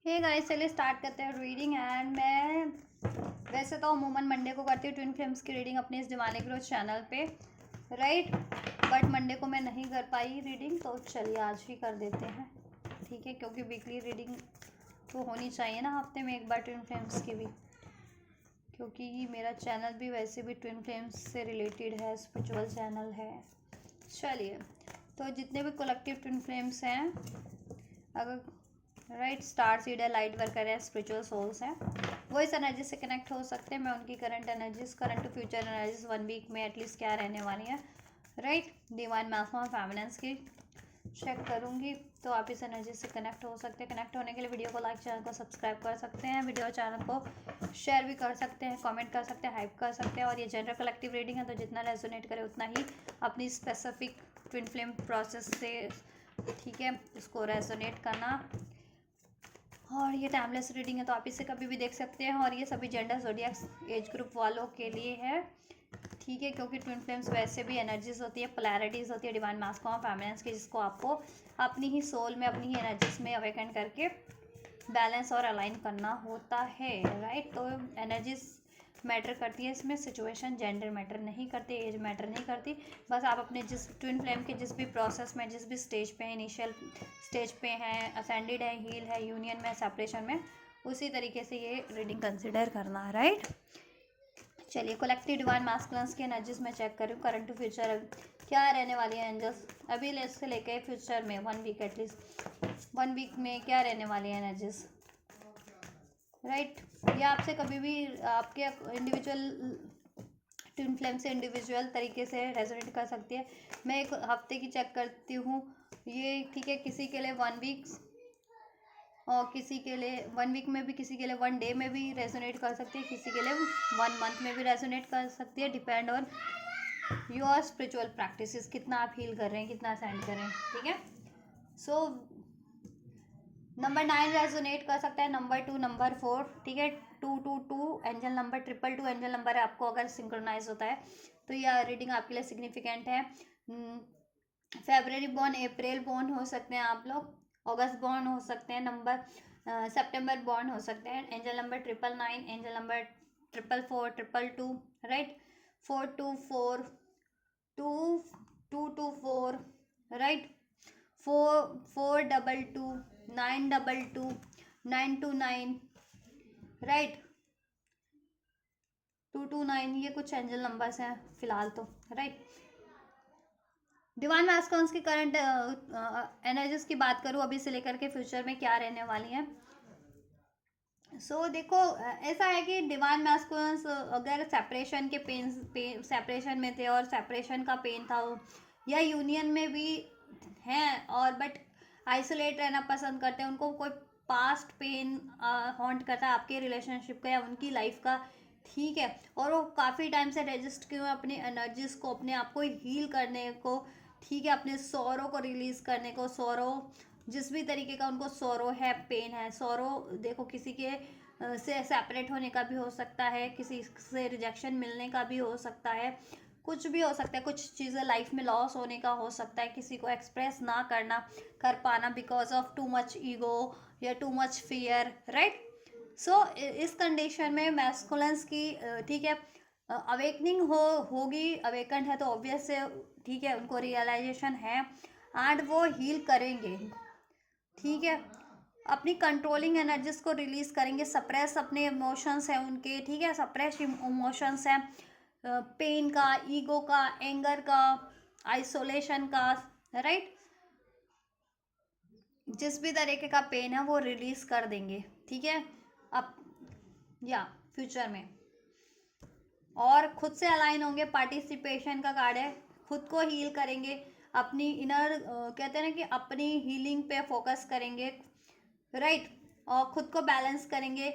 Hey guys, चलिए start करते हैं रीडिंग। एंड मैं वैसे तो अमूमन मंडे को करती हूँ ट्विन फ्लेम्स की रीडिंग अपने इस दिवाने ग्रोथ चैनल पे, राइट। बट मंडे को मैं नहीं कर पाई रीडिंग, तो चलिए आज ही कर देते हैं, ठीक है। क्योंकि वीकली रीडिंग तो होनी चाहिए ना, हफ्ते में एक बार ट्विन फ्लेम्स की भी, क्योंकि मेरा चैनल भी वैसे भी ट्विन फ्लेम्स से रिलेटेड है, स्पिरिचुअल चैनल है। चलिए, तो जितने भी कलेक्टिव ट्विन फ्लेम्स हैं, अगर राइट स्टार सीड है, लाइट वर्कर है, स्पिरिचुअल सोल्स हैं, वो इस एनर्जी से कनेक्ट हो सकते हैं। मैं उनकी current energies, current to future energies 1 week में एटलीस्ट क्या रहने वाली है, राइट। डिवाइन मैक्सिमम फेमिनेंस की चेक करूंगी, तो आप इस एनर्जी से कनेक्ट हो सकते हैं। कनेक्ट होने के लिए वीडियो को लाइक, चैनल को सब्सक्राइब कर सकते हैं, वीडियो चैनल को शेयर भी कर सकते हैं, कमेंट कर सकते हैं, हाइप कर सकते हैं। और ये जनरल कलेक्टिव रीडिंग है, तो जितना रेजोनेट करे उतना ही अपनी स्पेसिफिक ट्विन फ्लेम प्रोसेस से, ठीक है, इसको रेजोनेट करना। और ये टाइमलेस रीडिंग है, तो आप इसे कभी भी देख सकते हैं। और ये सभी जेंडर ज़ोडिएक एज ग्रुप वालों के लिए है, ठीक है। क्योंकि ट्विन फ्लेम्स वैसे भी एनर्जीज होती है, पोलैरिटीज़ होती है डिवाइन मास्कुलिन और फेमिनिन की, जिसको आपको अपनी ही सोल में, अपनी ही एनर्जीज में अवेकन करके बैलेंस और अलाइन करना होता है, राइट। तो एनर्जीज मैटर करती है इसमें, सिचुएशन जेंडर मैटर नहीं करती, एज मैटर नहीं करती। बस आप अपने जिस ट्विन फ्लेम के जिस भी प्रोसेस में, जिस भी स्टेज पे हैं, इनिशियल स्टेज पे हैं, असेंडेड है, हील है, यूनियन में, सेपरेशन में, उसी तरीके से ये रीडिंग कंसिडर करना है, राइट। चलिए, कलेक्टिव डिवाइन मास्कुलिन्स की एनर्जीज में चेक करूँ, करंट टू फ्यूचर क्या रहने वाली है एंजल्स अभी से लेके फ्यूचर में 1 वीक, एटलीस्ट 1 वीक में क्या रहने वाली है एनर्जीज, राइट। ये आपसे कभी भी आपके इंडिविजुअल ट्विन फ्लेम से इंडिविजुअल तरीके से रेजोनेट कर सकती है। मैं एक हफ्ते की चेक करती हूँ ये, ठीक है। किसी के लिए 1 वीक, और किसी के लिए 1 वीक में भी, किसी के लिए 1 डे में भी रेजोनेट कर सकती है, किसी के लिए 1 मंथ में भी रेजोनेट कर सकती है। Depend on your spiritual practices, कितना आप हील कर रहे हैं, कितना सेंड कर रहे हैं, ठीक है। सो नंबर 9 रेजोनेट कर सकता है, नंबर 2, नंबर 4, ठीक है। 222 एंजल नंबर, 222 एंजल नंबर है। आपको अगर सिंक्रोनाइज होता है तो यह रीडिंग आपके लिए सिग्निफिकेंट है। फेब्रवरी बॉर्न, अप्रैल बॉर्न हो सकते हैं आप लोग, अगस्त बॉर्न हो सकते हैं, नंबर सितंबर बॉर्न हो सकते हैं। Angel number 999, angel number 444, 222, right. 424, 2224, right. 4422, 922, 929, right. 229, ये कुछ एंजल नंबर्स हैं फिलहाल तो, राइट। डिवाइन मैस्कुलिन्स की करंट एनर्जीज की बात करूँ अभी से लेकर के फ्यूचर में क्या रहने वाली हैं। देखो, ऐसा है कि डिवाइन मैस्कुलिन्स अगर सेपरेशन के पेन सेपरेशन में थे और सेपरेशन का पेन था, या यूनियन में भी हैं और बट आइसोलेट रहना पसंद करते हैं, उनको कोई पास्ट पेन हॉन्ट करता है आपके रिलेशनशिप का या उनकी लाइफ का, ठीक है। और वो काफ़ी टाइम से रेजिस्ट किए हुए अपनी एनर्जीज को, अपने आप को हील करने को, ठीक है, अपने सौरों को रिलीज करने को। सौरों जिस भी तरीके का उनको सौरो है, पेन है, सौरो देखो किसी के से सेपरेट होने का भी हो सकता है, किसी से रिजेक्शन मिलने का भी हो सकता है, कुछ भी हो सकता है। कुछ चीज़ें लाइफ में लॉस होने का हो सकता है, किसी को एक्सप्रेस ना कर पाना because of too much ego या टू मच फियर, राइट। इस कंडीशन में मैस्कुलिन्स की, ठीक है, अवेकनिंग होगी, अवेकन है तो ऑब्वियस है, ठीक है, उनको रियलाइजेशन है एंड वो हील करेंगे, ठीक है। अपनी कंट्रोलिंग एनर्जीज को रिलीज करेंगे, सप्रेस अपने इमोशंस हैं उनके, ठीक है, सप्रेस इमोशंस हैं, पेन का, ईगो का, एंगर का, आइसोलेशन का, राइट। जिस भी तरीके का पेन है वो रिलीज कर देंगे, ठीक है, अब या फ्यूचर में। और खुद से अलाइन होंगे, पार्टिसिपेशन का कार्ड है, खुद को हील करेंगे, अपनी इनर कहते हैं ना कि अपनी हीलिंग पे फोकस करेंगे, राइट। और खुद को बैलेंस करेंगे,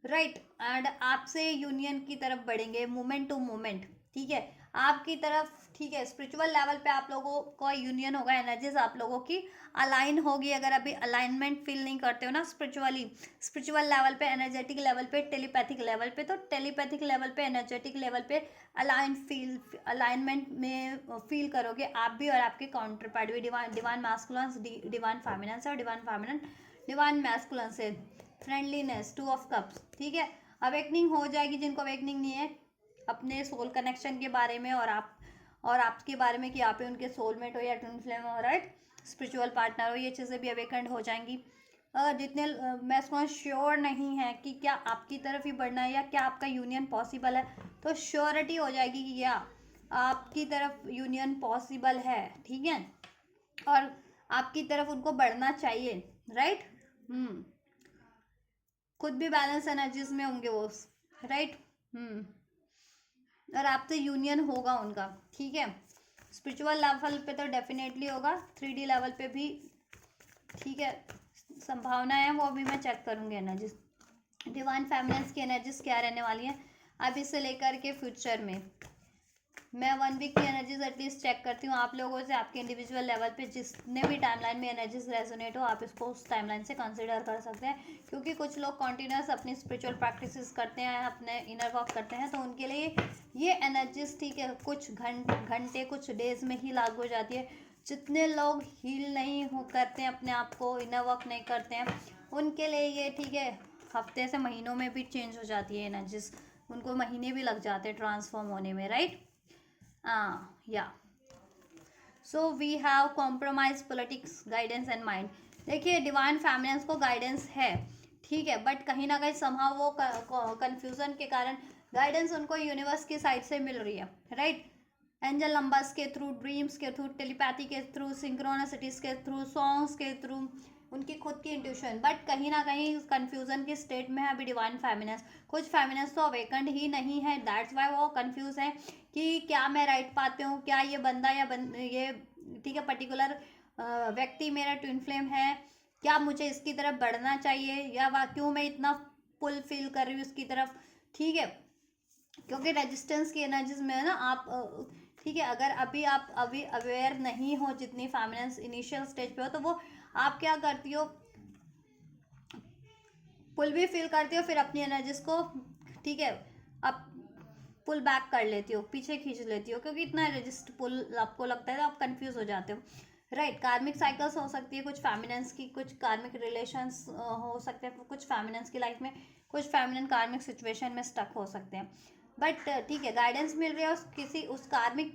राइट। एंड आपसे यूनियन की तरफ बढ़ेंगे, मोमेंट टू मोमेंट, ठीक है, आपकी तरफ, ठीक है। स्पिरिचुअल लेवल पे आप लोगों का यूनियन होगा, एनर्जीज आप लोगों की अलाइन होगी। अगर अभी अलाइनमेंट फील नहीं करते हो ना स्पिरिचुअली, स्पिरिचुअल लेवल पे, एनर्जेटिक लेवल पे, टेलीपैथिक लेवल पे, तो टेलीपैथिक लेवल पे, एनर्जेटिक लेवल पे अलाइनमेंट में फील करोगे आप भी और आपके काउंटर पार्ट भी। डिवाइन मैस्कुलिन्स, डिवाइन फेमिनिन और डिवाइन फेमिनिन, डिवाइन मैस्कुलिन से फ्रेंडलीनेस, 2 ऑफ कप्स, ठीक है। अवेकनिंग हो जाएगी जिनको अवेकनिंग नहीं है अपने सोल कनेक्शन के बारे में और आपके बारे में कि आप ही उनके सोलमेट हो या ट्विन फ्लेम हो, राइट, स्पिरिचुअल पार्टनर हो, ये चीज़ें भी अवेकन्ड हो जाएंगी। जितने मैं इसको श्योर नहीं है कि क्या आपकी तरफ ही बढ़ना है या क्या आपका यूनियन पॉसिबल है, तो श्योरिटी हो जाएगी कि या आपकी तरफ यूनियन पॉसिबल है, ठीक है, और आपकी तरफ उनको बढ़ना चाहिए, राइट। खुद भी बैलेंस एनर्जीज में होंगे वो, राइट। और आपसे यूनियन होगा उनका, ठीक है। स्पिरिचुअल लेवल पे तो डेफिनेटली होगा, 3D लेवल पे भी, ठीक है, संभावना है, वो भी मैं चेक करूँगी एनर्जीज। डिवाइन फेमिनिन्स की एनर्जीज क्या रहने वाली है अभी से लेकर के फ्यूचर में। मैं 1 वीक की एनर्जीज एटलीस्ट चेक करती हूँ आप लोगों से, आपके इंडिविजुअल लेवल पे जितने भी टाइमलाइन में एनर्जीज रेजोनेट हो, आप इसको उस टाइमलाइन से कंसिडर कर सकते हैं, क्योंकि कुछ लोग कॉन्टिन्यूस अपनी स्पिरिचुअल प्रैक्टिसेस करते हैं, अपने इनर वर्क करते हैं, तो उनके लिए ये एनर्जीज, ठीक है, कुछ घंटे कुछ डेज में ही लागू हो जाती है। जितने लोग हील नहीं हो करते हैं अपने आप को, इनर वर्क नहीं करते हैं, उनके लिए ये, ठीक है, हफ्ते से महीनों में भी चेंज हो जाती है एनर्जीज, उनको महीने भी लग जाते हैं ट्रांसफॉर्म होने में, राइट। या so we have compromise politics guidance and mind. देखिए डिवाइन फेमिनिन्स को गाइडेंस है, ठीक है, बट कहीं ना कहीं समहाउ वो कंफ्यूजन के कारण गाइडेंस उनको यूनिवर्स की साइड से मिल रही है, राइट। एंजल नंबर्स के थ्रू, ड्रीम्स के थ्रू, टेलीपैथी के थ्रू, सिंक्रोनिसिटीज के थ्रू, सॉन्ग्स के थ्रू, उनकी खुद की इंट्यूशन, बट कहीं ना कहीं कंफ्यूजन की स्टेट में है अभी डिवाइन फेमिनिन्स। कुछ फेमिनिन्स तो अवेकंड ही नहीं है, दैट्स वाई वो कंफ्यूज है कि क्या मैं राइट पाते हूँ, क्या ये बंदा या ये, ठीक है, पर्टिकुलर व्यक्ति मेरा ट्विन फ्लेम है, क्या मुझे इसकी तरफ बढ़ना चाहिए या क्यों मैं इतना पुल फील कर रही हूँ इसकी तरफ, ठीक है, क्योंकि रेजिस्टेंस की एनर्जीज में है ना आप, ठीक है, अगर आप अभी अवेयर नहीं हो जितनी फेमिनिन्स इनिशियल स्टेज पे हो, तो वो आप क्या करती हो, पुल भी फील करती हो, फिर अपनी एनर्जीज को, ठीक है, आप पुल बैक कर लेती हो, पीछे खींच लेती हो, क्योंकि इतना रेजिस्ट पुल आपको लगता है तो आप कंफ्यूज हो जाते हो, राइट। कार्मिक साइकिल्स हो सकती है कुछ फेमिनिन्स की, कुछ कार्मिक रिलेशंस हो सकते हैं कुछ फेमिनिन्स की लाइफ में, कुछ फेमिनिन कार्मिक सिचुएशन में स्टक हो सकते हैं, बट ठीक है, गाइडेंस मिल रही है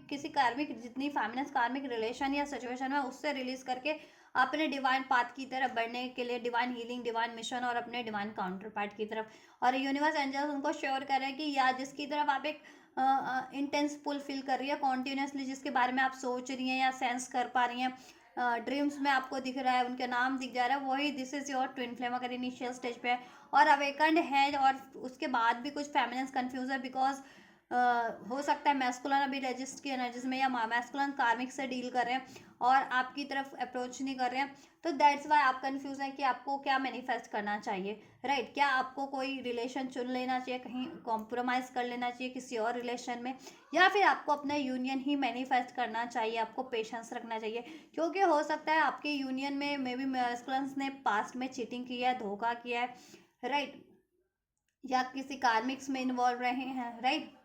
किसी कार्मिक जितनी फेमिनिन्स कार्मिक रिलेशन या सिचुएशन है उससे रिलीज करके अपने डिवाइन पाथ की तरफ बढ़ने के लिए, डिवाइन हीलिंग, डिवाइन मिशन और अपने डिवाइन काउंटर पार्ट की तरफ, और यूनिवर्स एंजल्स उनको श्योर कर रहे हैं कि या जिसकी तरफ आप एक इंटेंस पुल फील कर रही है कॉन्टिन्यूसली, जिसके बारे में आप सोच रही हैं या सेंस कर पा रही हैं, ड्रीम्स में आपको दिख रहा है, उनके नाम दिख जा रहा है, वही this is your twin flame अगर इनिशियल स्टेज पे है और अवेकंड है, और उसके बाद भी कुछ फेमिनिन्स कंफ्यूज है बिकॉज हो सकता है मैस्कुलन अभी रजिस्ट की एनर्जीज में या मैस्कुलन कार्मिक से डील कर रहे हैं और आपकी तरफ अप्रोच नहीं कर रहे हैं, तो दैट्स वाई आप कंफ्यूज हैं कि आपको क्या मैनिफेस्ट करना चाहिए, राइट। क्या आपको कोई रिलेशन चुन लेना चाहिए, कहीं कॉम्प्रोमाइज़ कर लेना चाहिए किसी और रिलेशन में, या फिर आपको अपना यूनियन ही मैनिफेस्ट करना चाहिए, आपको पेशेंस रखना चाहिए, क्योंकि हो सकता है आपके यूनियन में मे बी मैस्कुलन्स ने पास्ट में चीटिंग किया है, धोखा किया है, राइट, या किसी कार्मिक्स में इन्वॉल्व रहे हैं, राइट।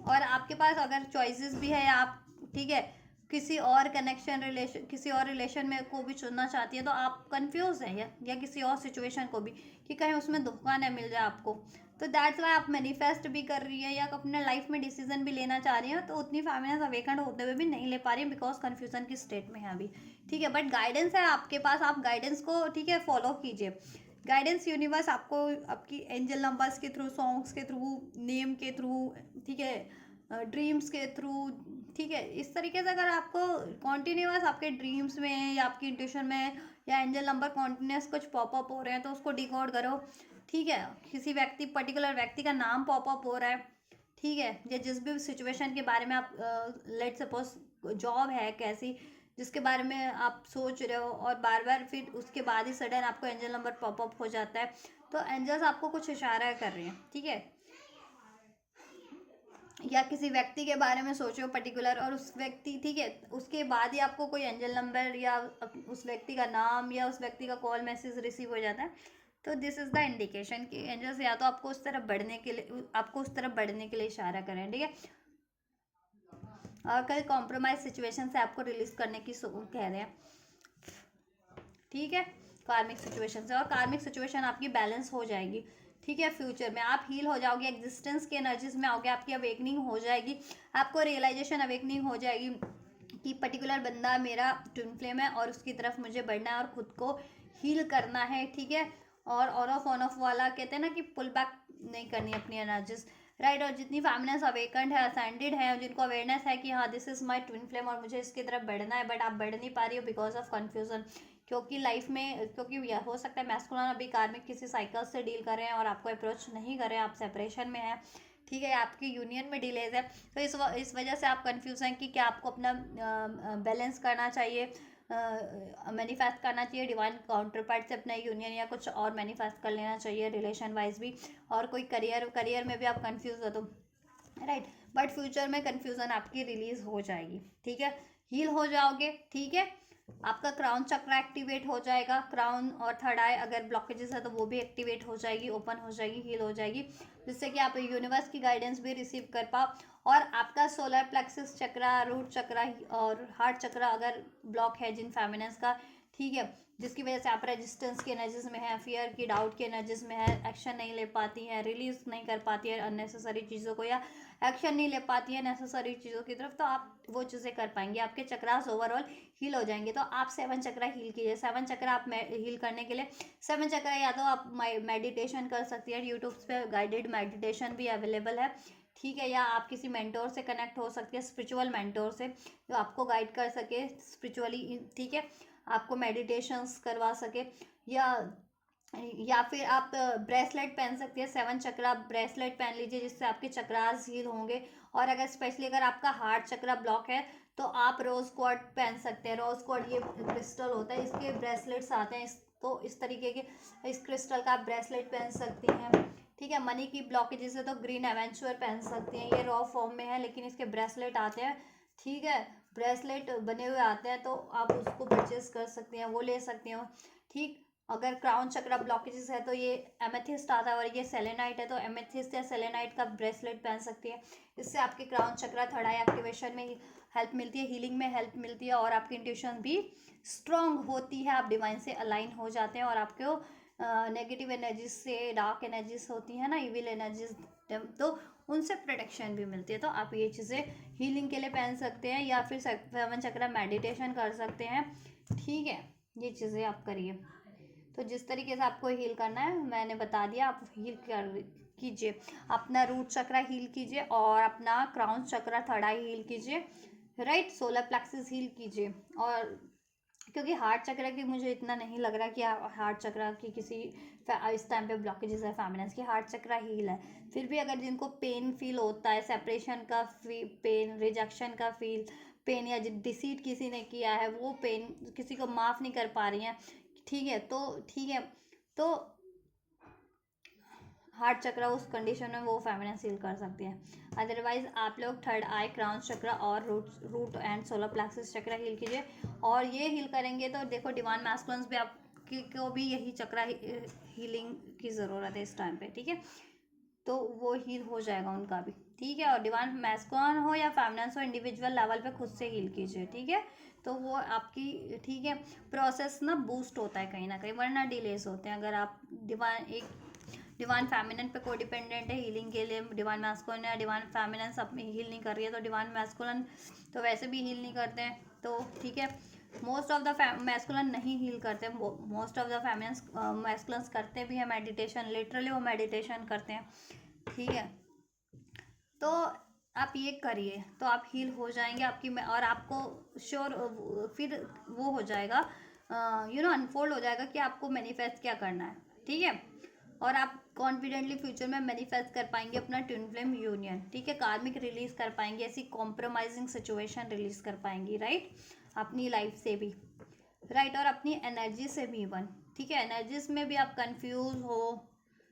और आपके पास अगर चॉइसेस भी है, आप, ठीक है, किसी और किसी और रिलेशन में को भी चुनना चाहती है, तो आप कंफ्यूज हैं या किसी और सिचुएशन को भी कि कहीं उसमें धोखा न मिल जाए आपको, तो दैट्स वाई आप मैनिफेस्ट भी कर रही है या अपने लाइफ में डिसीजन भी लेना चाह रही हैं, तो उतनी फेमिनिन्स अवेकंड होते हुए भी नहीं ले पा रही है बिकॉज कन्फ्यूजन की स्टेट में है अभी, ठीक है, बट गाइडेंस है आपके पास, आप गाइडेंस को, ठीक है, फॉलो कीजिए। गाइडेंस यूनिवर्स आपको आपकी एंजल नंबर्स के थ्रू, सॉन्ग्स के थ्रू, नेम के थ्रू, ठीक है, ड्रीम्स के थ्रू, ठीक है, इस तरीके से अगर आपको कॉन्टिन्यूस आपके ड्रीम्स में या आपकी इंट्यूशन में या एंजल नंबर कॉन्टिन्यूस कुछ पॉपअप हो रहे हैं तो उसको डिकोड करो, ठीक है, किसी पर्टिकुलर व्यक्ति का नाम पॉपअप हो रहा है, ठीक है, या जिस भी सिचुएशन के बारे में आप, लेट सपोज जॉब है कैसी जिसके बारे में आप सोच रहे हो और बार बार फिर उसके बाद ही सडन आपको एंजल नंबर पॉपअप हो जाता है, तो एंजल्स आपको कुछ इशारा कर रहे हैं, ठीक है, या किसी व्यक्ति के बारे में सोचो पर्टिकुलर और उस व्यक्ति, ठीक है, उसके बाद ही आपको कोई एंजल नंबर या उस व्यक्ति का नाम या उस व्यक्ति का कॉल मैसेज रिसीव हो जाता है, तो दिस इज द इंडिकेशन कि एंजल्स या तो आपको उस तरफ बढ़ने के लिए इशारा करें, ठीक है, और कई कॉम्प्रोमाइज सिचुएशन से आपको रिलीज करने की कह रहे हैं, ठीक है, कार्मिक सिचुएशन से, और कार्मिक सिचुएशन आपकी बैलेंस हो जाएगी, ठीक है। फ्यूचर में आप हील हो जाओगे, एग्जिस्टेंस की एनर्जीज में आओगे, आपकी अवेकनिंग हो जाएगी, आपको रियलाइजेशन अवेकनिंग हो जाएगी कि पर्टिकुलर बंदा मेरा ट्विन फ्लेम है और उसकी तरफ मुझे बढ़ना है और खुद को हील करना है, ठीक है। और ऑफ ऑन ऑफ वाला कहते हैं ना कि पुल बैक नहीं करनी अपनी एनर्जीज, राइट। और जितनी फैमिलीज अवेकंड है, असेंडेड है, जिनको अवेयरनेस है कि हाँ this is my twin flame और मुझे इसकी तरफ बढ़ना है, बट आप बढ़ नहीं पा रही हो बिकॉज ऑफ कन्फ्यूजन, क्योंकि लाइफ में, क्योंकि यह हो सकता है मैस्कुलिन अभी कार्मिक किसी साइकिल से डील कर रहे हैं और आपको अप्रोच नहीं कर रहे हैं, आप सेपरेशन में हैं, ठीक है, आपकी यूनियन में डिलेज है, तो इस वजह से आप कंफ्यूज हैं कि क्या आपको अपना बैलेंस करना चाहिए, मैनिफेस्ट करना चाहिए डिवाइन काउंटर पार्ट से अपना यूनियन, या कुछ और मैनिफेस्ट कर लेना चाहिए रिलेशन वाइज भी, और कोई करियर में भी आप कंफ्यूज हो तो, राइट। बट फ्यूचर में कंफ्यूजन आपकी रिलीज हो जाएगी, ठीक है, हील हो जाओगे, ठीक है। आपका क्राउन चक्र एक्टिवेट हो जाएगा, क्राउन और थर्ड आई अगर ब्लॉकेजेस है तो वो भी एक्टिवेट हो जाएगी, ओपन हो जाएगी, हील हो जाएगी, जिससे कि आप यूनिवर्स की गाइडेंस भी रिसीव कर पाओ। और आपका सोलर प्लेक्सस चक्रा, रूट चक्रा और हार्ट चक्रा अगर ब्लॉक है जिन फेमिनिन्स का, ठीक है, जिसकी वजह से आप रेजिस्टेंस की एनर्जीज में है, फियर की, डाउट की एनर्जीज में है, एक्शन नहीं ले पाती हैं, रिलीज नहीं कर पाती है अननेसेसरी चीज़ों को, या एक्शन नहीं ले पाती है नेसेसरी चीज़ों की तरफ, तो आप वो चीज़ें कर पाएंगे, आपके चक्रास ओवरऑल हील हो जाएंगे। तो आप 7 चक्रा हील कीजिए। 7 चक्रा आप हील करने के लिए 7 चक्रा या तो आप मेडिटेशन कर सकती है, यूट्यूब पे गाइडेड मेडिटेशन भी अवेलेबल है, ठीक है, या आप किसी मेंटोर से कनेक्ट हो सकती है, स्पिरिचुअल मेंटोर से जो आपको गाइड कर सके स्पिरिचुअली, ठीक है, आपको मेडिटेशंस करवा सके, या फिर आप ब्रेसलेट पहन सकती है, 7 चक्रा ब्रेसलेट पहन लीजिए जिससे आपके चक्रास हील होंगे। और अगर स्पेशली अगर आपका हार्ट चक्रा ब्लॉक है तो आप रोज क्वार्ट पहन सकते हैं। रोज क्वार्ट ये क्रिस्टल होता है, इसके ब्रेसलेट्स आते हैं, तो इस तरीके के इस क्रिस्टल का आप ब्रेसलेट पहन सकती हैं, ठीक है। मनी की ब्लॉकेजेस है तो ग्रीन एवेंचर पहन सकती हैं, ये रॉ फॉर्म में है लेकिन इसके ब्रेसलेट आते हैं, ठीक है, ब्रेसलेट बने हुए आते हैं, तो आप उसको परचेज कर सकती हैं, वो ले सकती हैं, ठीक। अगर क्राउन चक्रा ब्लॉकेजेस है तो ये एमेथिस्ट आता है, और ये सेलेनाइट है तो एमेथिस्ट या सेलेनाइट का ब्रेसलेट पहन सकती है, इससे आपके क्राउन चक्रा थर्ड आई एक्टिवेशन में हेल्प मिलती है, हीलिंग में हेल्प मिलती है, और आपकी इंट्यूशन भी स्ट्रांग होती है, आप डिवाइन से अलाइन हो जाते हैं, और आपको नेगेटिव एनर्जीज से, डार्क एनर्जीज होती है ना, इविल एनर्जीज, तो उनसे प्रोटेक्शन भी मिलती है। तो आप ये चीज़ें हीलिंग के लिए पहन सकते हैं, या फिर 7 चक्रा मेडिटेशन कर सकते हैं, ठीक है, ये चीज़ें आप करिए। तो जिस तरीके से आपको हील करना है मैंने बता दिया, आप हील कर कीजिए, अपना रूट चक्रा हील कीजिए और अपना क्राउन चक्रा थर्ड आई हील कीजिए, राइट, सोलर प्लेक्सस हील कीजिए। और क्योंकि हार्ट चक्रा की मुझे इतना नहीं लग रहा कि हार्ट चक्रा की किसी इस टाइम पे ब्लॉकेजेस है फेमिनिन्स की, हार्ट चक्रा हील है। फिर भी अगर जिनको पेन फील होता है, सेपरेशन का पेन, रिजेक्शन का फील पेन, या डिसीट किसी ने किया है वो पेन, किसी को माफ़ नहीं कर पा रही हैं, ठीक है, तो हार्ट चक्रा उस कंडीशन में वो फेमिनिन हील कर सकती हैं। अदरवाइज आप लोग थर्ड आई, क्राउन चक्रा और root and solar plexus chakra heal कीजिए, और ये हील करेंगे तो देखो डिवाइन मैस्कुलिन्स भी आपको भी यही चक्रा हीलिंग की ज़रूरत है इस टाइम पे, ठीक है, तो वो हील हो जाएगा उनका भी, ठीक है। और डिवाइन मैस्कुलिन हो या फेमिनिन हो, इंडिविजुअल लेवल पे खुद से हील कीजिए, ठीक है, तो वो आपकी, ठीक है, प्रोसेस ना बूस्ट होता है कहीं ना कहीं, वरना डिलेस होते हैं। अगर आप डिवाइन फेमिनिन पे कोडिपेंडेंट है हीलिंग के लिए, डिवाइन मैस्कुलिन या डिवाइन फेमिनिन सब में हील नहीं कर रही है, तो डिवाइन मैस्कुलिन तो वैसे भी हील नहीं करते हैं, तो ठीक है। मोस्ट ऑफ द मैस्कुलिन नहीं हील करते, most of the feminines masculines करते भी हैं मेडिटेशन, लिटरली वो मेडिटेशन करते हैं, ठीक है। तो आप ये करिए तो आप हील हो जाएंगे आपकी, और आपको श्योर फिर वो हो जाएगा, अनफोल्ड हो जाएगा कि आपको मैनिफेस्ट क्या करना है, ठीक है। और आप कॉन्फिडेंटली फ्यूचर में मैनिफेस्ट कर पाएंगे अपना ट्विन फ्लेम यूनियन, ठीक है, कार्मिक रिलीज कर पाएंगे, ऐसी कॉम्प्रोमाइजिंग सिचुएशन रिलीज कर पाएंगी, राइट, अपनी लाइफ से भी, राइट, और अपनी एनर्जी से भी इवन, ठीक है, एनर्जीज में भी आप कंफ्यूज हो,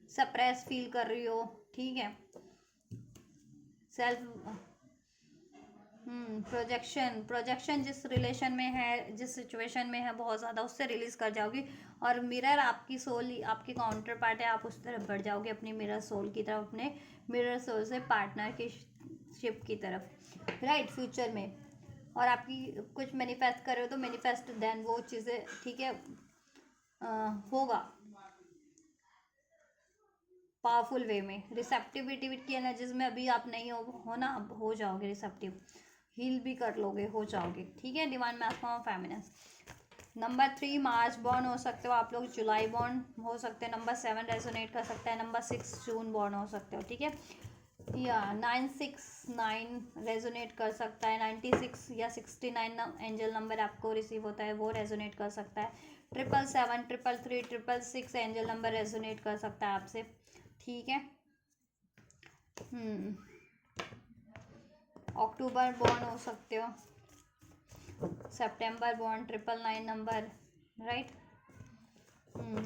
सप्रेस फील कर रही हो, ठीक है, सेल्फ प्रोजेक्शन जिस रिलेशन में है, जिस सिचुएशन में है बहुत ज़्यादा, उससे रिलीज कर जाओगी, और मिरर आपकी सोल, आपकी काउंटर पार्ट है, आप उस तरफ बढ़ जाओगे अपनी मिरर सोल की तरफ, अपने मिरर सोल से पार्टनर की शिप की तरफ, राइट, फ्यूचर में। और आपकी कुछ मैनिफेस्ट कर रहे हो तो मैनिफेस्ट देन वो चीज़ें, ठीक है, होगा पावरफुल वे में। रिसेप्टिविटी की एनर्जीज में अभी आप नहीं हो ना, अब हो जाओगे रिसेप्टिव, हील भी कर लोगे, हो जाओगे, ठीक है। Divine masculine feminine. नंबर 3 मार्च बॉर्न हो सकते हो आप लोग, जुलाई बॉर्न हो सकते हैं। नंबर 7 रेजोनेट कर सकता है। नंबर 6 जून बॉर्न हो सकते हो, ठीक है। या 969 रेजोनेट कर सकता है। 96 या 69 एंजल नंबर आपको रिसीव होता है, वो रेजोनेट कर सकता है। 777 333 666 एंजल नंबर रेजोनेट कर सकता है आपसे, ठीक है। अक्टूबर बॉर्न हो सकते हो, सितंबर born 999 number, right.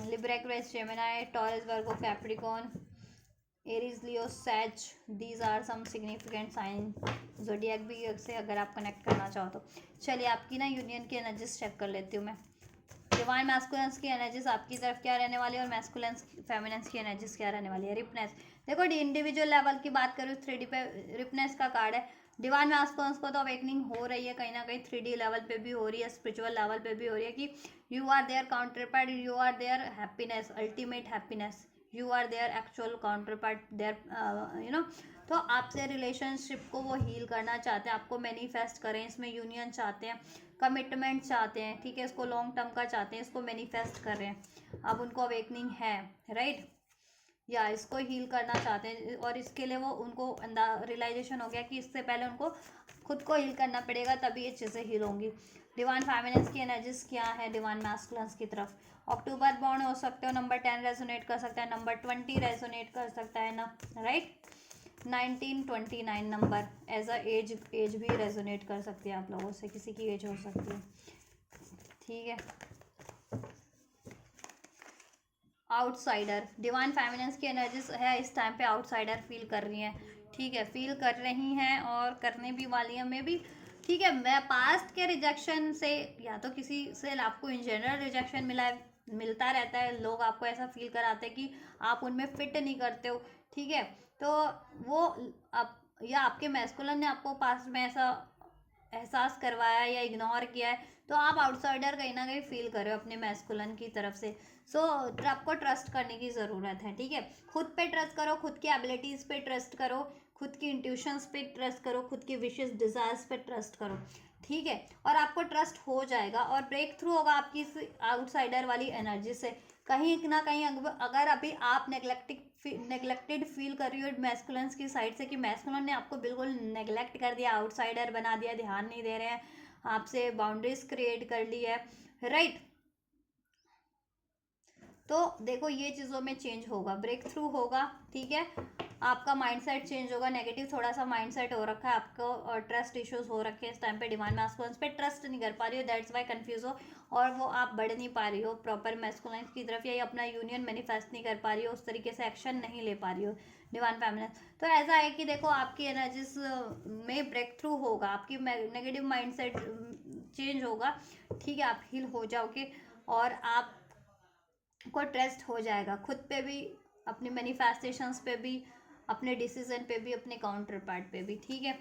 Libra, Aquarius, Gemini, Taurus, Virgo, Capricorn, Aries, Leo, Sag, these are some significant sign zodiac भी से अगर आप कनेक्ट करना चाहो तो। चलिए आपकी ना यूनियन की एनर्जीज चेक कर लेती हूँ मैं। डिवाइन मैस्कुलिन्स की एनर्जीज आपकी तरफ क्या रहने वाली है और मैस्कुलिन्स फेमिनिन्स की एनर्जीज क्या रहने वाली है। रिपनेस, देखो इंडिविजुअल लेवल की बात करूँ 3D पे रिपनेस का कार्ड है। डिवाइन मैस्कुलिन्स को तो अवेकनिंग हो रही है कहीं ना कहीं, 3D लेवल पे भी हो रही है, स्पिरिचुअल लेवल पे भी हो रही है कि you are their counterpart, you are their happiness, ultimate happiness, you are their actual counterpart there, you know. तो आपसे रिलेशनशिप को वो हील करना चाहते हैं, आपको मैनिफेस्ट करें, इसमें यूनियन चाहते हैं, कमिटमेंट चाहते हैं, ठीक है, इसको लॉन्ग टर्म का चाहते हैं, इसको मैनिफेस्ट कर रहे हैं। अब उनको अवेकनिंग है, राइट, या इसको हील करना चाहते हैं और इसके लिए वो उनको रियलाइजेशन हो गया कि इससे पहले उनको खुद को हील करना पड़ेगा, तभी ये चीज़ें हील होंगी। डिवाइन फेमिनिन्स की एनर्जीज क्या है डिवाइन मैस्कुलिन्स की तरफ। अक्टूबर बॉर्न हो सकते हो, नंबर 10 रेजोनेट कर सकता है, नंबर 20 रेजोनेट कर सकता है ना, right. 1929 number age a age भी रेजोनेट कर सकती है आप लोगों से, किसी की एज हो सकती है, ठीक है। आउटसाइडर, डिवाइन फेमिनिन्स की एनर्जीज है इस टाइम पे आउटसाइडर फील कर रही हैं, ठीक है, फील कर रही हैं और करने भी वाली हैं मे भी, ठीक है। मैं पास्ट के रिजेक्शन से या तो किसी से आपको इन जनरल रिजेक्शन मिलता रहता है, लोग आपको ऐसा फील कराते हैं कि आप उनमें फिट नहीं करते हो, ठीक है। तो वो आप या आपके मैस्कुलिन ने आपको पास्ट में ऐसा एहसास करवाया या इग्नोर किया है, तो आप आउटसाइडर कहीं ना कहीं फील कर रहे हो अपने मैस्कुलिन की तरफ से। सो आपको ट्रस्ट करने की ज़रूरत है, ठीक है। खुद पे ट्रस्ट करो, खुद की एबिलिटीज़ पे ट्रस्ट करो, खुद की इंट्यूशंस पे ट्रस्ट करो, खुद की विशेस डिज़ायर्स पे ट्रस्ट करो, ठीक है। और आपको ट्रस्ट हो जाएगा और ब्रेक थ्रू होगा आपकी इस आउटसाइडर वाली एनर्जी से। कहीं ना कहीं अगर अभी आप नेग्लेक्टेड फील कर रही हो मैस्कुलिन्स की साइड से कि मैस्कुलिन ने आपको बिल्कुल नेग्लेक्ट कर दिया, आउटसाइडर बना दिया, ध्यान नहीं दे रहे हैं, आपसे बाउंड्रीज क्रिएट कर ली है, राइट। तो देखो ये चीज़ों में चेंज होगा, ब्रेक थ्रू होगा, ठीक है। आपका माइंडसेट चेंज होगा, नेगेटिव थोड़ा सा माइंडसेट हो रखा है आपको और ट्रस्ट इश्यूज हो रखे हैं इस टाइम पे, डिवाइन मैस्कुलिन्स पे ट्रस्ट नहीं कर पा रही हो, दैट्स वाई कंफ्यूज हो और वो आप बढ़ नहीं पा रही हो प्रॉपर मैस्कुलिन्स की तरफ, या अपना यूनियन मैनिफेस्ट नहीं कर पा रही हो, उस तरीके से एक्शन नहीं ले पा रही हो डिवाइन फेमिनिन। तो ऐसा है कि देखो आपकी एनर्जीज में ब्रेक थ्रू होगा, आपकी नेगेटिव माइंडसेट चेंज होगा, ठीक है, आप हील हो जाओगे और आप को ट्रस्ट हो जाएगा खुद पे भी, अपने मैनिफेस्टेशंस पे भी, अपने डिसीजन पे भी, अपने काउंटर पार्ट पे भी, ठीक है।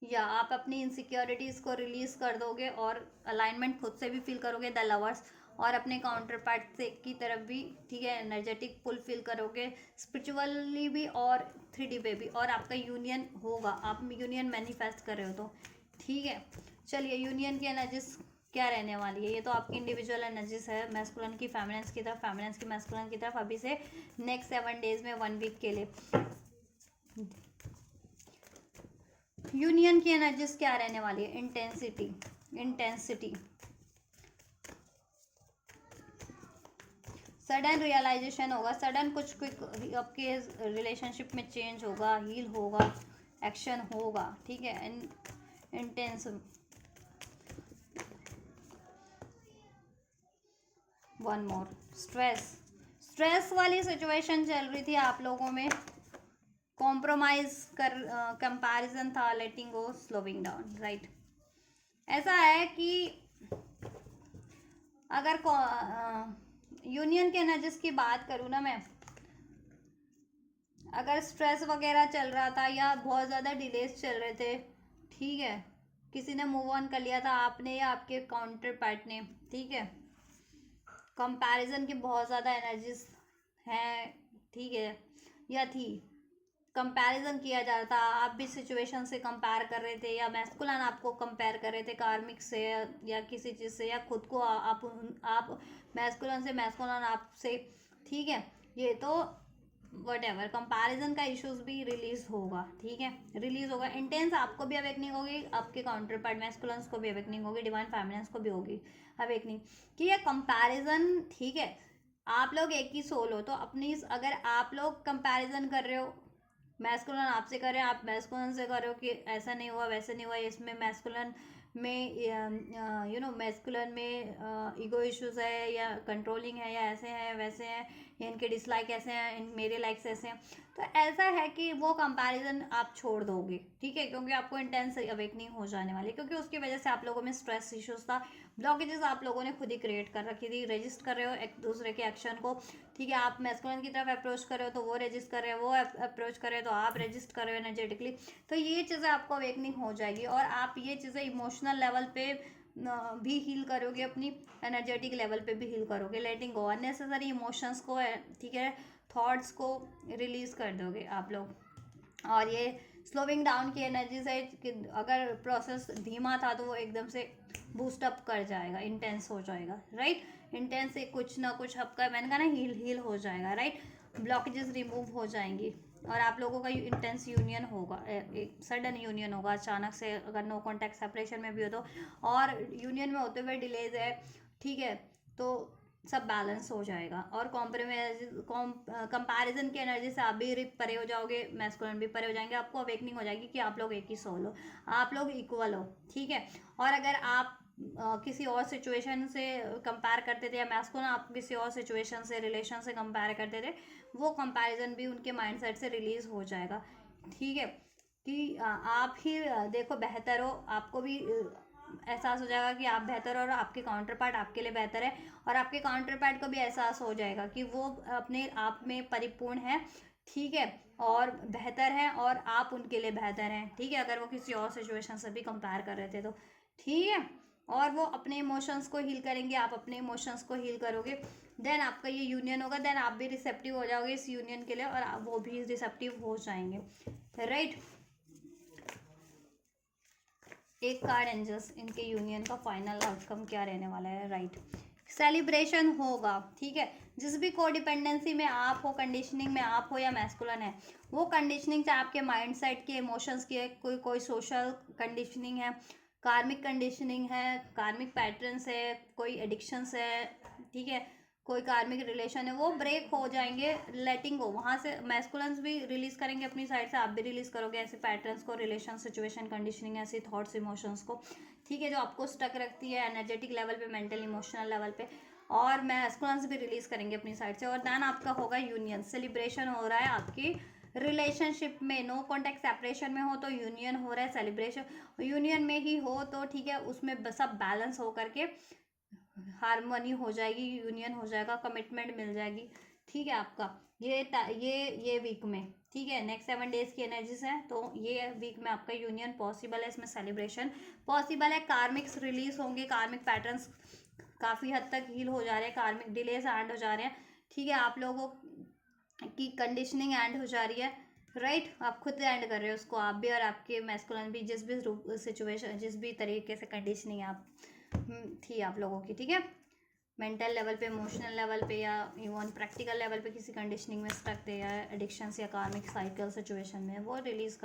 या आप अपनी इनसिक्योरिटीज़ को रिलीज कर दोगे और अलाइनमेंट खुद से भी फील करोगे द लवर्स, और अपने काउंटर पार्ट से की तरफ भी, ठीक है, एनर्जेटिक पुल फील करोगे स्पिरिचुअली भी और 3D पे भी, और आपका यूनियन होगा, आप यूनियन मैनिफेस्ट कर रहे हो तो, ठीक है। चलिए यूनियन की एनर्जीज क्या रहने वाली है, ये तो आपकी इंडिविजुअल एनर्जीज है मैस्कुलिन की फेमिनिन की तरफ, फेमिनिन की मैस्कुलिन की तरफ, अभी से नेक्स्ट 7 डेज में 1 वीक के लिए। यूनियन की एनर्जीज क्या रहने वाली है, इंटेंसिटी, सडन रियलाइजेशन होगा, सडन कुछ क्विक आपके रिलेशनशिप में चेंज होगा, हील होगा, एक्शन होगा, ठीक है। इंटेंस, वन मोर, स्ट्रेस वाली सिचुएशन चल रही थी आप लोगों में, कॉम्प्रोमाइज कर कंपैरिजन था, लेटिंग गो, स्लोइंग डाउन, राइट। ऐसा है कि अगर यूनियन के एनर्जीज की बात करूँ ना मैं, अगर स्ट्रेस वगैरह चल रहा था या बहुत ज़्यादा डिलेज चल रहे थे, ठीक है, किसी ने मूव ऑन कर लिया था, आपने या आपके काउंटर पार्ट ने, ठीक है, कंपैरिजन की बहुत ज़्यादा एनर्जीज हैं, ठीक है, या थी। कंपैरिजन किया जा रहा था, आप भी सिचुएशन से कंपेयर कर रहे थे, या मैस्कुलिन आपको कंपेयर कर रहे थे कार्मिक से, या किसी चीज़ से, या खुद को आप मैस्कुलिन से, मैस्कुलिन आपसे, ठीक है। ये तो वट एवर कंपेरिजन का इश्यूज भी रिलीज होगा, ठीक है, रिलीज होगा। इंटेंस आपको भी अवेकनिंग होगी, आपके काउंटर पार्ट मैस्कुलिन्स को भी अवेकनिंग होगी, डिवाइन फेमिनिन्स को भी होगी अवेकनिंग, कि ये कंपैरिजन, ठीक है। आप लोग एक ही सोल हो, तो अपनी अगर आप लोग कंपैरिजन कर रहे हो, मैस्कुलिन आपसे कर रहे हैं, आप मैस्कुलिन से कर रहे हो कि ऐसा नहीं हुआ, वैसे नहीं हुआ, इसमें मैस्कुलिन में मैस्कुलिन में ईगो इश्यूज है, या कंट्रोलिंग है, या ऐसे हैं वैसे हैं, या इनके डिसलाइक ऐसे हैं, मेरे लाइक्स ऐसे हैं, तो ऐसा है कि वो कंपैरिजन आप छोड़ दोगे, ठीक है, क्योंकि आपको इंटेंस अवेकनिंग हो जाने वाली है, क्योंकि उसकी वजह से आप लोगों में स्ट्रेस इश्यूज था, ब्लॉकेजेस आप लोगों ने खुद ही क्रिएट कर रखी थी, रजिस्ट कर रहे हो एक दूसरे के एक्शन को, ठीक है। आप मैस्कुलिन की तरफ अप्रोच कर रहे हो तो वो रजिस्ट कर रहे हो, वो अप्रोच कर रहे हो तो आप रजिस्ट कर रहे हो एनर्जेटिकली, तो ये चीज़ें आपको अवेकनिंग हो जाएगी, और आप ये चीज़ें इमोशनल लेवल पे भी हील करोगे, अपनी एनर्जेटिक लेवल पे भी हील करोगे, लेटिंग गो अननेसेसरी इमोशंस को, ठीक है, थॉट्स को रिलीज कर दोगे आप लोग। और ये स्लोइंग डाउन की एनर्जी से कि अगर प्रोसेस धीमा था तो वो एकदम से बूस्ट अप कर जाएगा, इंटेंस हो जाएगा, राइट। इंटेंस से कुछ ना कुछ आपका, मैंने कहा ना, हील हो जाएगा, राइट। ब्लॉकेजेस रिमूव हो जाएंगी, और आप लोगों का इंटेंस यूनियन होगा, एक सडन यूनियन होगा अचानक से, अगर नो कॉन्टैक्ट सेपरेशन में भी हो तो, और यूनियन में होते हुए डिलेज है, ठीक है, तो सब बैलेंस हो जाएगा। और कंपैरिजन की एनर्जी से आप भी परे हो जाओगे, मैस्कुलिन भी परे हो जाएंगे, आपको अवेकनिंग हो जाएगी कि आप लोग एक ही सोल हो, आप लोग इक्वल हो, ठीक है। और अगर आप किसी और सिचुएशन से कंपेयर करते थे, या मैस्कुलिन आप किसी और सिचुएशन से, रिलेशन से कंपेयर करते थे, वो कंपैरिजन भी उनके माइंडसेट से रिलीज हो जाएगा, ठीक है, कि आप ही देखो बेहतर हो, आपको भी एहसास हो जाएगा कि आप बेहतर हो, और आपके काउंटर पार्ट आपके लिए बेहतर है, और आपके काउंटर पार्ट को भी एहसास हो जाएगा कि वो अपने आप में परिपूर्ण है, ठीक है, और बेहतर है, और आप उनके लिए बेहतर हैं, ठीक है, अगर वो किसी और सिचुएशन से भी कंपेयर कर रहे थे तो, ठीक है। और वो अपने इमोशंस को हील करेंगे, आप अपने इमोशंस को हील करोगे, देन आपका ये यूनियन होगा, देन आप भी रिसेप्टिव हो जाओगे इस यूनियन के लिए, और वो भी रिसेप्टिव हो जाएंगे, राइट। एक कार्ड एंजल्स, इनके यूनियन का फाइनल आउटकम क्या रहने वाला है, राइट। सेलिब्रेशन होगा, ठीक है। जिस भी कोडिपेंडेंसी में आप हो, कंडीशनिंग में आप हो, या मैस्कुलिन है, वो कंडीशनिंग चाहे आपके माइंड सेट के, इमोशंस की है, कोई सोशल कंडीशनिंग है, कार्मिक कंडीशनिंग है, कार्मिक पैटर्न्स है, कोई एडिक्शंस है, ठीक है, कोई कार्मिक रिलेशन है, वो ब्रेक हो जाएंगे, लेटिंग गो, वहाँ से मैस्कुलिन्स भी रिलीज करेंगे अपनी साइड से, आप भी रिलीज करोगे ऐसे पैटर्न्स को, रिलेशन, सिचुएशन, कंडीशनिंग, ऐसे थॉट्स, इमोशंस को, ठीक है, जो आपको स्टक रखती है एनर्जेटिक लेवल पे, मेंटल इमोशनल लेवल पे, और मैस्कुलिन्स भी रिलीज करेंगे अपनी साइड से, और देन आपका होगा यूनियन, सेलिब्रेशन हो रहा है आपकी रिलेशनशिप में, नो कॉन्टैक्ट सेपरेशन में हो तो यूनियन हो रहा है, सेलिब्रेशन यूनियन में ही हो तो, ठीक है, उसमें सब बैलेंस हो करके हारमोनी हो जाएगी, यूनियन हो जाएगा, कमिटमेंट मिल जाएगी, ठीक है। आपका ये वीक में, ठीक है, नेक्स्ट 7 डेज की एनर्जीज हैं, तो ये वीक में आपका यूनियन पॉसिबल है, इसमें सेलिब्रेशन पॉसिबल है, कार्मिक्स रिलीज होंगे, कार्मिक पैटर्न्स काफ़ी हद तक हील हो जा रहे हैं, कार्मिक डिलेज एंड हो जा रहे हैं, ठीक है, आप लोगों की कंडीशनिंग एंड हो जा रही है, राइट। आप खुद एंड कर रहे हो उसको, आप भी और आपके मैस्कुलिन भी, जिस भी सिचुएशन, जिस भी तरीके से कंडीशनिंग आप थी आप लोगों की, ठीक है, मेंटल लेवल पे, इमोशनल लेवल पे, या इवन प्रैक्टिकल लेवल पे किसी कंडीशनिंग में स्टक थे, या एडिक्शंस या कार्मिक साइकिल सिचुएशन में, वो रिलीज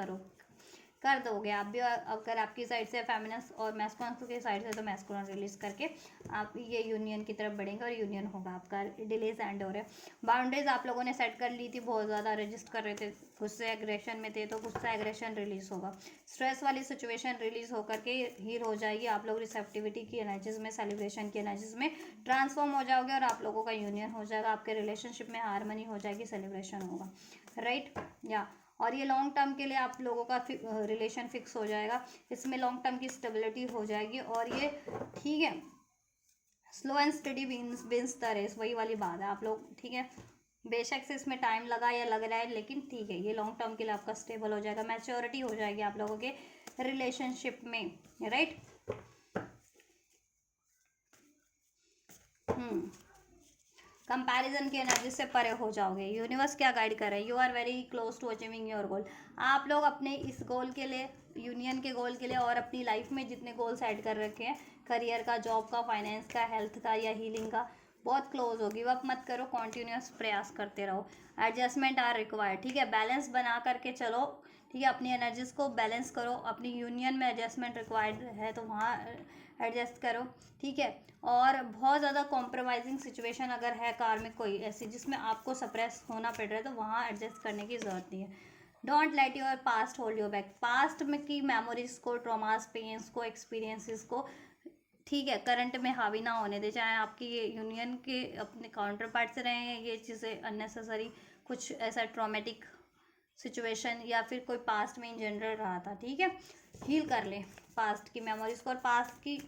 कर दोगे आप भी। और अगर आपकी साइड से फेमिनिस्ट और मैस्कुलिन की साइड से तो मैस्कुलिन रिलीज करके आप ये यूनियन की तरफ बढ़ेंगे, और यूनियन होगा आपका, डिलेज एंड हो रहे हैं। बाउंड्रीज आप लोगों ने सेट कर ली थी, बहुत ज़्यादा रजिस्ट कर रहे थे, गुस्से एग्रेशन में थे, तो गुस्सा एग्रेशन रिलीज होगा, स्ट्रेस वाली सिचुएशन रिलीज होकर के हील हो जाएगी, आप लोग रिसेप्टिविटी की एनर्जीज में, सेलिब्रेशन की एनर्जीज में ट्रांसफॉर्म हो जाओगे, और आप लोगों का यूनियन हो जाएगा, आपके रिलेशनशिप में हारमनी हो जाएगी, सेलिब्रेशन होगा, राइट, या। और ये लॉन्ग टर्म के लिए आप लोगों का रिलेशन फिक्स हो जाएगा, इसमें लॉन्ग टर्म की स्टेबिलिटी हो जाएगी, और ये, ठीक है, slow and steady wins the race, वही वाली बात है, आप लोग, ठीक है, बेशक से इसमें टाइम लगा या लग रहा है, लेकिन ठीक है, ये लॉन्ग टर्म के लिए आपका स्टेबल हो जाएगा, मैच्योरिटी हो जाएगी आप लोगों के रिलेशनशिप में, राइट। कंपैरिजन की एनर्जी से परे हो जाओगे। यूनिवर्स क्या गाइड कर रहा है, you are very close to achieving your goal. आप लोग अपने इस गोल के लिए, यूनियन के गोल के लिए और अपनी लाइफ में जितने गोल सेट कर रखे हैं, करियर का, जॉब का, फाइनेंस का, हेल्थ का या हीलिंग का, बहुत क्लोज हो। गिव अप मत करो, कॉन्टिन्यूस प्रयास करते रहो। एडजस्टमेंट आर रिक्वायर्ड, ठीक है, बैलेंस बना करके चलो, ठीक है, अपनी एनर्जीज को बैलेंस करो। अपनी यूनियन में एडजस्टमेंट रिक्वायर्ड है तो वहाँ एडजस्ट करो, ठीक है। और बहुत ज़्यादा कॉम्प्रोमाइजिंग सिचुएशन अगर है कार्मिक कोई ऐसी जिसमें आपको सप्रेस होना पड़ रहा है तो वहाँ एडजस्ट करने की ज़रूरत नहीं है। Don't let your past hold you back. Past में की मेमोरीज को, ट्रॉमास, पेन्स को, एक्सपीरियंसेस को, ठीक है, करंट में हावी ना होने दे। चाहे आपकी ये यूनियन के अपने काउंटर पार्ट से रहे हैं ये चीज़ें अननेसेसरी, कुछ ऐसा ट्रॉमेटिक सिचुएशन या फिर कोई पास्ट में इन जनरल रहा था, ठीक है, हील कर ले पास्ट की मेमोरीज को और पास्ट की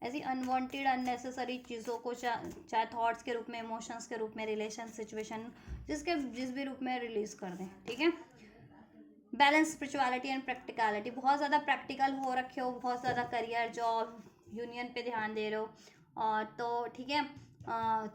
ऐसी अनवांटेड अननेसेसरी चीज़ों को, चाहे थॉट्स के रूप में, इमोशंस के रूप में, रिलेशन, सिचुएशन, जिस भी रूप में रिलीज कर दें, ठीक है। Balance spirituality and practicality. बहुत ज़्यादा प्रैक्टिकल हो रखे हो, बहुत ज़्यादा करियर, जॉब, यूनियन पे ध्यान दे रहे हो और तो ठीक है,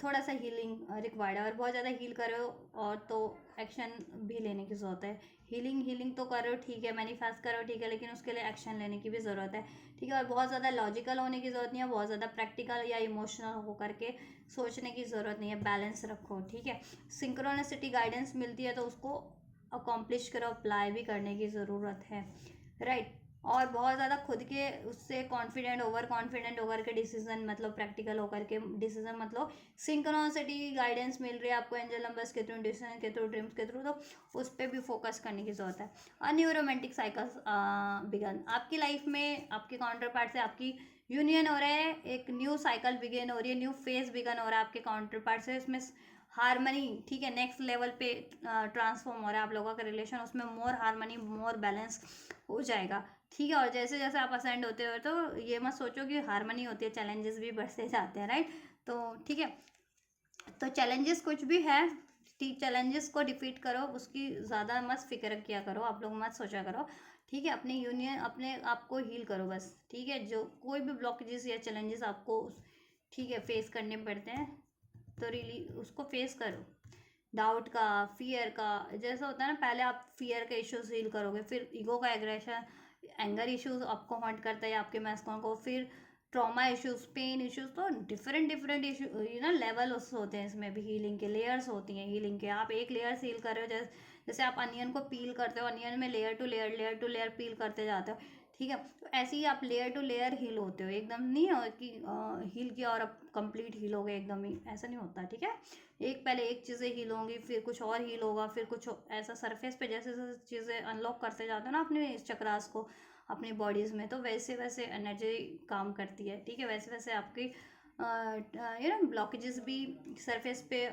थोड़ा सा हीलिंग रिक्वायर्ड है। और बहुत ज़्यादा हील कर रहे हो और तो एक्शन भी लेने की ज़रूरत है। हीलिंग तो कर रहे हो, ठीक है, मैनिफेस्ट कर रहे हो, ठीक है, लेकिन उसके लिए एक्शन लेने की भी ज़रूरत है, ठीक है। और बहुत ज़्यादा लॉजिकल होने की ज़रूरत नहीं है, बहुत ज़्यादा प्रैक्टिकल या इमोशनल होकर के सोचने की ज़रूरत नहीं है। बैलेंस रखो, ठीक है। सिंक्रोनिसिटी गाइडेंस मिलती है तो उसको अकॉम्प्लिश करो, अप्लाई भी करने की ज़रूरत है, राइट। और बहुत ज़्यादा खुद के उससे ओवर कॉन्फिडेंट होकर के डिसीजन, मतलब प्रैक्टिकल होकर के डिसीजन, मतलब सिंक्रोनिसिटी गाइडेंस मिल रही है आपको एंजल नंबर्स के थ्रू, डिसीजन के थ्रू, ड्रीम्स के थ्रू, तो उस पर भी फोकस करने की ज़रूरत है। और न्यू रोमांटिक साइकिल्स बिगन। आपकी लाइफ में आपके काउंटर पार्ट से आपकी यूनियन हो रहा है, एक न्यू साइकिल बिगन हो रही है, न्यू फेज बिगन हो रहा है आपके काउंटर पार्ट से। इसमें हारमनी, ठीक है, नेक्स्ट लेवल पे ट्रांसफॉर्म हो रहा है आप लोगों का रिलेशन, उसमें मोर हारमनी, मोर बैलेंस हो जाएगा, ठीक है। और जैसे जैसे आप असेंड होते हो तो ये मत सोचो कि हारमनी होती है, चैलेंजेस भी बढ़ते जाते हैं, राइट। तो ठीक है, तो चैलेंजेस कुछ भी है, चैलेंजेस को डिफीट करो, उसकी ज़्यादा मत फिक्र किया करो, आप लोग मत सोचा करो, ठीक है। अपनी यूनियन, अपने आप को हील करो बस, ठीक है। जो कोई भी ब्लॉकेजेस या चैलेंजेस आपको, ठीक है, फेस करने पड़ते हैं तो रियली उसको फेस करो। डाउट का, फियर का, जैसा होता है ना, पहले आप फियर के इश्यूज हील करोगे, फिर ईगो का एग्रेशन, एंगर इश्यूज आपको हॉन्ट करता है आपके मैस्कुलिन को, फिर ट्रॉमा इश्यूज, पेन इश्यूज, तो different different issue, you know, levels होते हैं इसमें भी। हीलिंग के लेयर्स होती हैं, हीलिंग के आप एक लेयर से हील कर रहे हो, जैसे आप अनियन को पील करते हो, अनियन में लेयर टू लेयर पील करते जाते हो, ठीक है। तो ऐसे ही आप लेयर टू लेयर हील होते हो, एकदम नहीं हो कि हील किया और अब कंप्लीट हील हो गए, एकदम ही ऐसा नहीं होता, ठीक है। एक पहले एक चीज़ें हील होंगी, फिर कुछ और हील होगा, फिर कुछ ऐसा सरफेस पे जैसे जैसे चीज़ें अनलॉक करते जाते हो ना अपने इस चक्रास को अपनी बॉडीज़ में, तो वैसे वैसे एनर्जी काम करती है, ठीक है। वैसे वैसे आपकी यू नो ब्लॉकेजेस भी सरफेस पे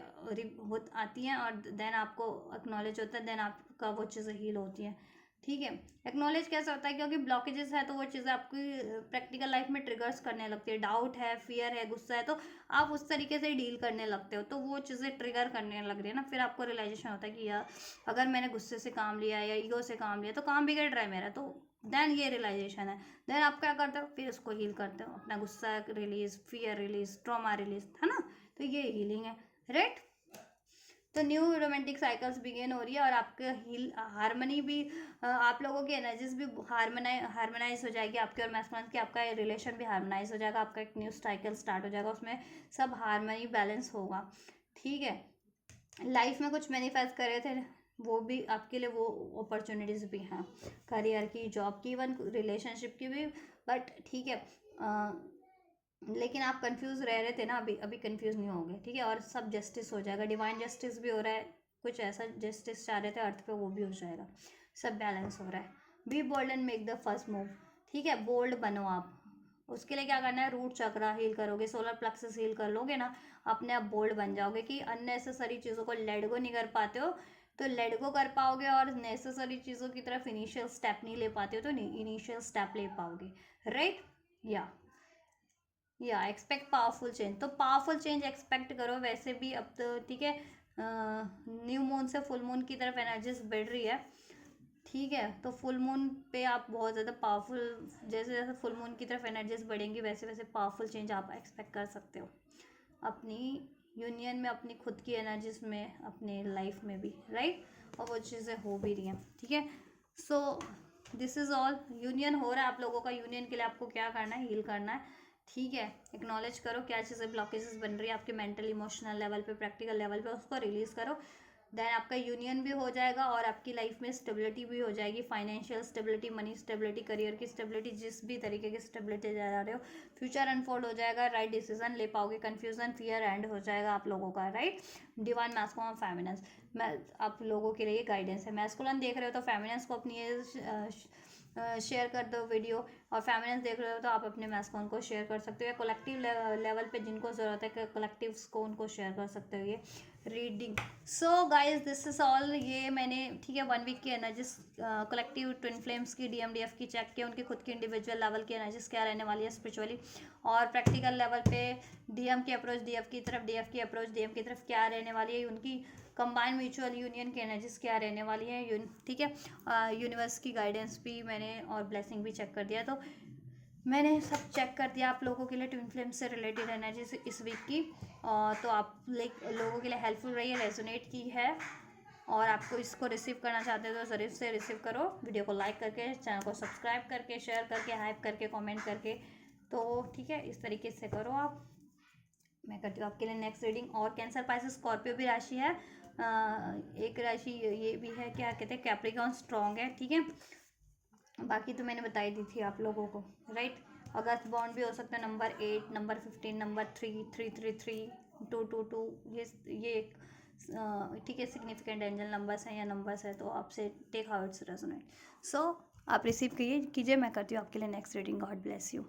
आती हैं और देन आपको एक्नॉलेज होता है, देन आपका वो चीज़ें हील होती हैं, ठीक है। एक्नॉलेज कैसे होता है, क्योंकि ब्लॉकेजेस है तो वो चीज़ें आपकी प्रैक्टिकल लाइफ में ट्रिगर्स करने लगती है। डाउट है, फियर है, गुस्सा है, तो आप उस तरीके से डील करने लगते हो, तो वो चीज़ें ट्रिगर करने लग रही है ना, फिर आपको रियलाइजेशन होता है कि यार अगर मैंने गुस्से से काम लिया या ईगो से काम लिया तो काम बिगड़ रहा है मेरा, तो देन ये रियलाइजेशन है। देन आप क्या करते हो, फिर उसको हील करते हो, अपना गुस्सा release, fear release, trauma release, है ना। तो ये हीलिंग है, राइट। तो न्यू रोमांटिक साइकिल्स बिगेन हो रही है और आपके हील हारमनी भी, आप लोगों की एनर्जीज भी हारमोनाइज हो जाएगी, आपके और मैस्कुलिन की, आपका रिलेशन भी हारमोनाइज हो जाएगा, आपका एक न्यू साइकिल स्टार्ट हो जाएगा, उसमें सब हारमनी बैलेंस होगा, ठीक है। लाइफ में कुछ मैनिफेस्ट कर रहे थे वो भी आपके लिए, वो अपॉर्चुनिटीज़ भी हैं, करियर की, जॉब की, इवन रिलेशनशिप की भी, बट ठीक है, लेकिन आप कंफ्यूज रह रहे थे ना, अभी अभी कंफ्यूज नहीं होंगे, ठीक है। और सब जस्टिस हो जाएगा, डिवाइन जस्टिस भी हो रहा है, कुछ ऐसा जस्टिस चाह रहे थे अर्थ पे वो भी हो जाएगा, सब बैलेंस हो रहा है। Be bold and make the first move, ठीक है, बोल्ड बनो आप। उसके लिए क्या करना है, रूट चक्रा हील करोगे, सोलर प्लेक्सस हील कर लोगे ना, अपने आप बोल्ड बन जाओगे कि अननेसेसरी चीज़ों को लेट गो नहीं कर पाते हो तो लेट गो कर पाओगे, और नेसेसरी चीज़ों की तरफ इनिशियल स्टेप नहीं ले पाते हो तो इनिशियल स्टेप ले पाओगे, राइट। या एक्सपेक्ट पावरफुल चेंज, तो पावरफुल चेंज एक्सपेक्ट करो वैसे भी अब तो, ठीक है। न्यू मून से फुल मून की तरफ एनर्जीज बढ़ रही है, ठीक है। तो फुल मून पे आप बहुत ज़्यादा पावरफुल, जैसे जैसे फुल मून की तरफ एनर्जीज बढ़ेंगी वैसे वैसे पावरफुल चेंज आप एक्सपेक्ट कर सकते हो अपनी यूनियन में अपनी खुद की एनर्जीज में, अपने लाइफ में भी, राइट, और वो चीज़ें हो भी रही हैं, ठीक है। So this is all. Union हो रहा है आप लोगों का, यूनियन के लिए आपको क्या करना है, हील करना है, ठीक है। एक्नॉलेज करो क्या चीज़ें ब्लॉकेजेस बन रही है आपके मेंटल इमोशनल लेवल पे, प्रैक्टिकल लेवल पे, उसको रिलीज़ करो। देन आपका यूनियन भी हो जाएगा और आपकी लाइफ में स्टेबिलिटी भी हो जाएगी, financial stability, money stability, career की स्टेबिलिटी, जिस भी तरीके की स्टेबिलिटी जा रहे हो, फ्यूचर अनफोल्ड हो जाएगा, राइट डिसीजन ले पाओगे, कंफ्यूजन फियर एंड हो जाएगा आप लोगों का, राइट। डिवाइन मैस्कुलिन फेमिनिन, मैं आप लोगों के लिए गाइडेंस है। मैस्कुलिन देख रहे हो तो फेमिनिन को अपनी शेयर कर दो वीडियो, और फेमिनिन देख रहे हो तो आप अपने मैस्कुलिन को शेयर कर सकते हो, या कलेक्टिव लेवल पे जिनको ज़रूरत है कलेक्टिव्स को, उनको शेयर कर सकते हो ये reading. So guys this is all. ये मैंने, ठीक है, 1 वीक की एनर्जीज कलेक्टिव ट्विन फ्लेम्स की DMDF की चेक किया, उनकी खुद की इंडिविजुअल लेवल की एनर्जीज क्या रहने वाली है स्पिरिचुअली, और प्रैक्टिकल लेवल पे DM की अप्रोच DF की तरफ, DF की अप्रोच DM की तरफ क्या रहने वाली है, उनकी कंबाइन म्यूचुअल यूनियन की एनर्जीज क्या रहने वाली है, ठीक है। यूनिवर्स की गाइडेंस भी मैंने और ब्लेसिंग भी चेक कर दिया, तो मैंने सब चेक कर दिया आप लोगों के लिए ट्विन फ्लेम से रिलेटेड एनर्जीज इस वीक की। तो आप लोगों के लिए हेल्पफुल रही है, रेजोनेट की है, और आपको इसको रिसीव करना चाहते हो तो ज़रूर से रिसीव करो, वीडियो को लाइक करके, चैनल को सब्सक्राइब करके, शेयर करके, हाइप करके, कमेंट करके, तो ठीक है, इस तरीके से करो आप। मैं करती हूँ आपके लिए नेक्स्ट रीडिंग। और कैंसर, पाइसेस, स्कॉर्पियो भी राशि है, एक राशि ये भी है, क्या कहते हैं, कैप्रिकॉर्न स्ट्रॉन्ग है, ठीक है। बाकी तो मैंने बताई दी थी आप लोगों को, राइट। अगस्त बॉन्ड भी हो सकता है, नंबर 8, नंबर 15, नंबर 3, 333, 222, ये ठीक है, सिग्निफिकेंट एंजल नंबर्स हैं या नंबर्स है, तो आपसे टेक हाउ इट्स रेजोनेट। सो आप रिसीव कीजिए, मैं करती हूँ आपके लिए next reading. God bless you.